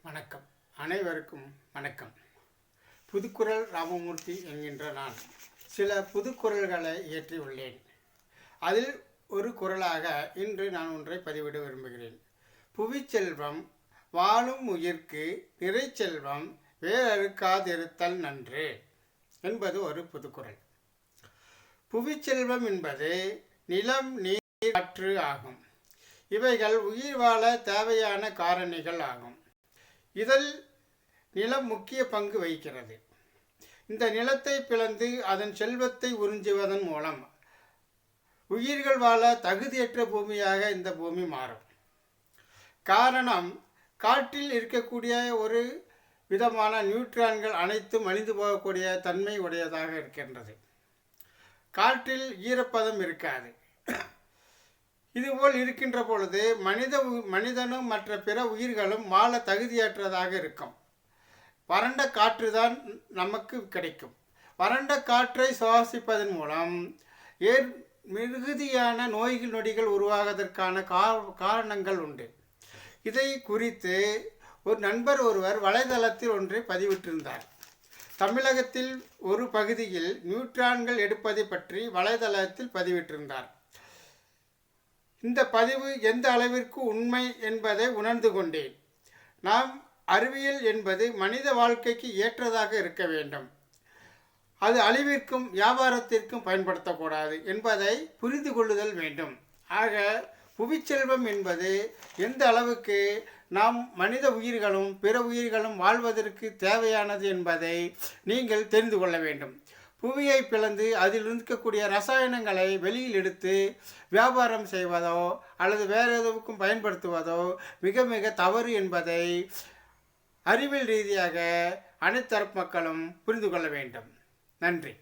வணக்கம். அனைவருக்கும் வணக்கம். புதுக்குறள் ராமமூர்த்தி என்கின்ற நான் சில புதுக்குறள்களை இயற்றியுள்ளேன். அதில் ஒரு குறளாக இன்று நான் ஒன்றை பதிவிட விரும்புகிறேன். புவிச்செல்வம் வாழும் உயிர்க்கு நிறைச்செல்வம் வேறறுக்காதிருத்தல் நன்று என்பது ஒரு புதுக்குறள். புவிச்செல்வம் என்பது நிலம், நீர், காற்று ஆகும். இவைகள் உயிர் வாழ தேவையான காரணிகள் ஆகும். இதில் நிலம் முக்கிய பங்கு வகிக்கிறது. இந்த நிலத்தை பிளந்து அதன் செல்வத்தை உறிஞ்சுவதன் மூலம் உயிர்கள் வாழ தகுதியற்ற பூமியாக இந்த பூமி மாறும். காரணம், காற்றில் இருக்கக்கூடிய ஒரு விதமான நியூட்ரான்கள் அனைத்தும் அழிந்து போகக்கூடிய தன்மை உடையதாக இருக்கின்றது. காற்றில் ஈரப்பதம் இருக்காது. இதுபோல் இருக்கின்ற பொழுது மனிதனும் மற்ற பிற உயிர்களும் வாழ தகுதியற்றதாக இருக்கும். வறண்ட காற்று தான் நமக்கு கிடைக்கும். வறண்ட காற்றை சுவாசிப்பதன் மூலம் மிகுதியான நொடிகள் உருவாவதற்கான காரணங்கள் உண்டு. இதை குறித்து ஒரு நண்பர் ஒருவர் வலைதளத்தில் ஒன்றை பதிவிட்டிருந்தார். தமிழகத்தில் ஒரு பகுதியில் நியூட்ரான்கள் எடுப்பதை பற்றி வலைதளத்தில் பதிவிட்டிருந்தார். இந்த பதிவு எந்த அளவிற்கு உண்மை என்பதை உணர்ந்து கொண்டேன். நாம் அறிவியல் என்பது மனித வாழ்க்கைக்கு ஏற்றதாக இருக்க வேண்டும். அது அழிவிற்கும் வியாபாரத்திற்கும் பயன்படுத்தக்கூடாது என்பதை புரிந்து கொள்ளுதல் வேண்டும். ஆக புவிச்செல்வம் என்பது எந்த அளவுக்கு நாம் மனித உயிர்களும் பிற உயிர்களும் வாழ்வதற்கு தேவையானது என்பதை நீங்கள் தெரிந்து கொள்ள வேண்டும். புவியை பிளந்து அதில் இருக்கக்கூடிய ரசாயனங்களை வெளியில் எடுத்து வியாபாரம் செய்வதோ அல்லது வேறு எதுவுக்கும் பயன்படுத்துவதோ மிக மிக தவறு என்பதை அறிவியல் ரீதியாக அனைத்து தரப்பு மக்களும் புரிந்து கொள்ள வேண்டும். நன்றி.